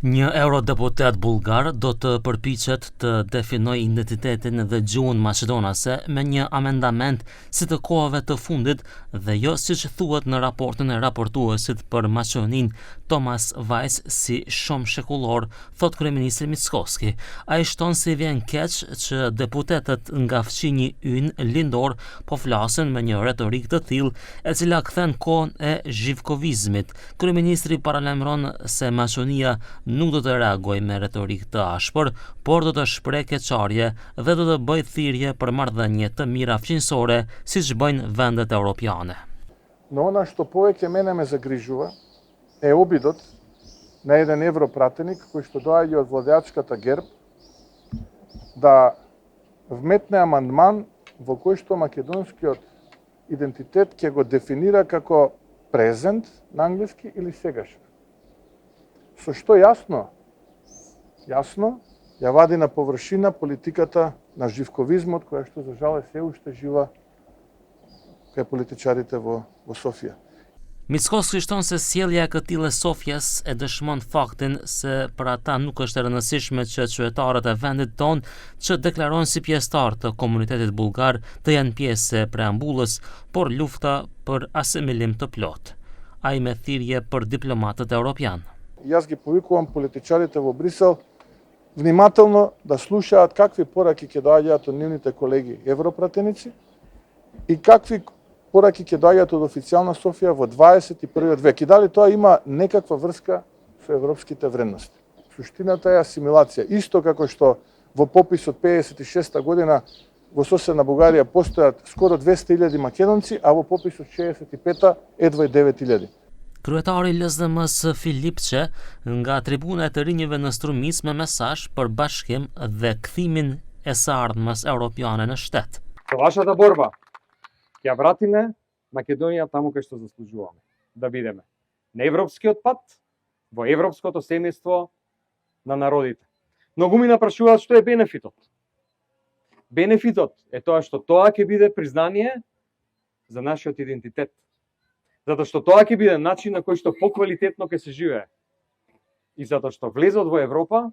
Një eurodeputet bullgar do të përpiqet të definojë identitetin dhe gjuhën maqedonase me një amendament si të kohëve të fundit dhe jo siç thuhet në raportin e raportuesit për Maqedoninë Thomas Vajs si shumë shekullor, thot kryeministri Mickoski. Ai shton se vjen keq që deputetët nga fqinji ynë lindor po flasin me një retorik të tillë e cila kthen kohën e zhivkovizmit. Kryeministri paralajmëron se Maqedonia nuk do të reagojë me retorik të ashpër, por do të shprehë keqarje dhe do të bëjë thirrje për marrëdhënie të mira fqinjësore, siç bëjnë vendet evropiane. Но она што повеќе мене ме загрижува е обидот на еден европратеник кој што доаѓа од владеачката ГЕРБ да вметне амандман во кој што македонскиот идентитет ќе го дефинира како презент на англиски или сегашен. Со што јасно ја вади на површина политиката на живковизмот, која што за жал се уште жива кај политичарите во Софија. Mickoski shton se sjellja e këtij Sofjas e dëshmon faktin se për ata nuk është e rëndësishme që qytetarët e vendit tonë që deklarojnë si pjesëtar të komunitetit bullgar të janë pjesë e preambullës, por lufta për asimilim të plot. Ai me thirrje për diplomatët европиан. Јас ги повикувам политичарите во Брисел внимателно да слушаат какви пораки ќе доаѓаат од нивните колеги европратеници и какви пораки ќе доаѓаат од официјална Софија во 21 век. И дали тоа има некаква врска со европските вредности. Суштината е асимилација. Исто како што во пописот 56 година во соседна Бугарија постојат скоро 200.000 македонци, а во пописот 65 едва 9.000. Kryetari i LSDM-s Filipçe nga tribuna e të rinjve në Strumis me mesazh për bashkim dhe kthimin e së ardhmës europiane në shtet. Со вашата борба ќе вратиме Македонија таму кај што заслужуваме да бидеме. На европскиот пат, во европското семејство на народите. Многу ми напрашуваат што е бенефитот. Бенефитот е тоа што тоа ќе биде признание за нашиот идентитет. Затоа што тоа ќе биде начин на кој што поквалитетно ќе се живее. И затоа што влезот во Европа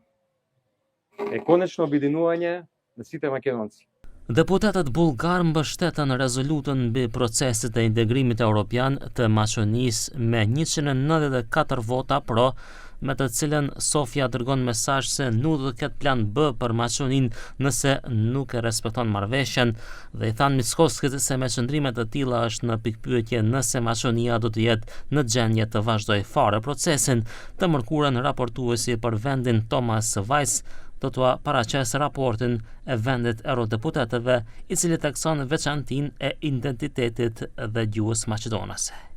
е конечно обединување на сите македонци. Deputetët bullgar mbështetën rezolutën mbi proceset e integrimit evropian të Maqedonisë me 194 vota pro, me të cilën Sofia dërgon mesazh se nuk do të ketë plan B për Maqedoninë nëse nuk e respekton marrëveshjen dhe i thanë Mickoskit se me qëndrime të tilla është në pikpyetje nëse Maqedonia do të jetë në gjendje të vazhdojë fare procesin. Të mërkurën raportuesi për vendin Thomas Vajs do t'ua paraqes raportin e vendit eurodeputetëve, i cili tekson veçantinë e identitetit dhe gjuhës maqedonase.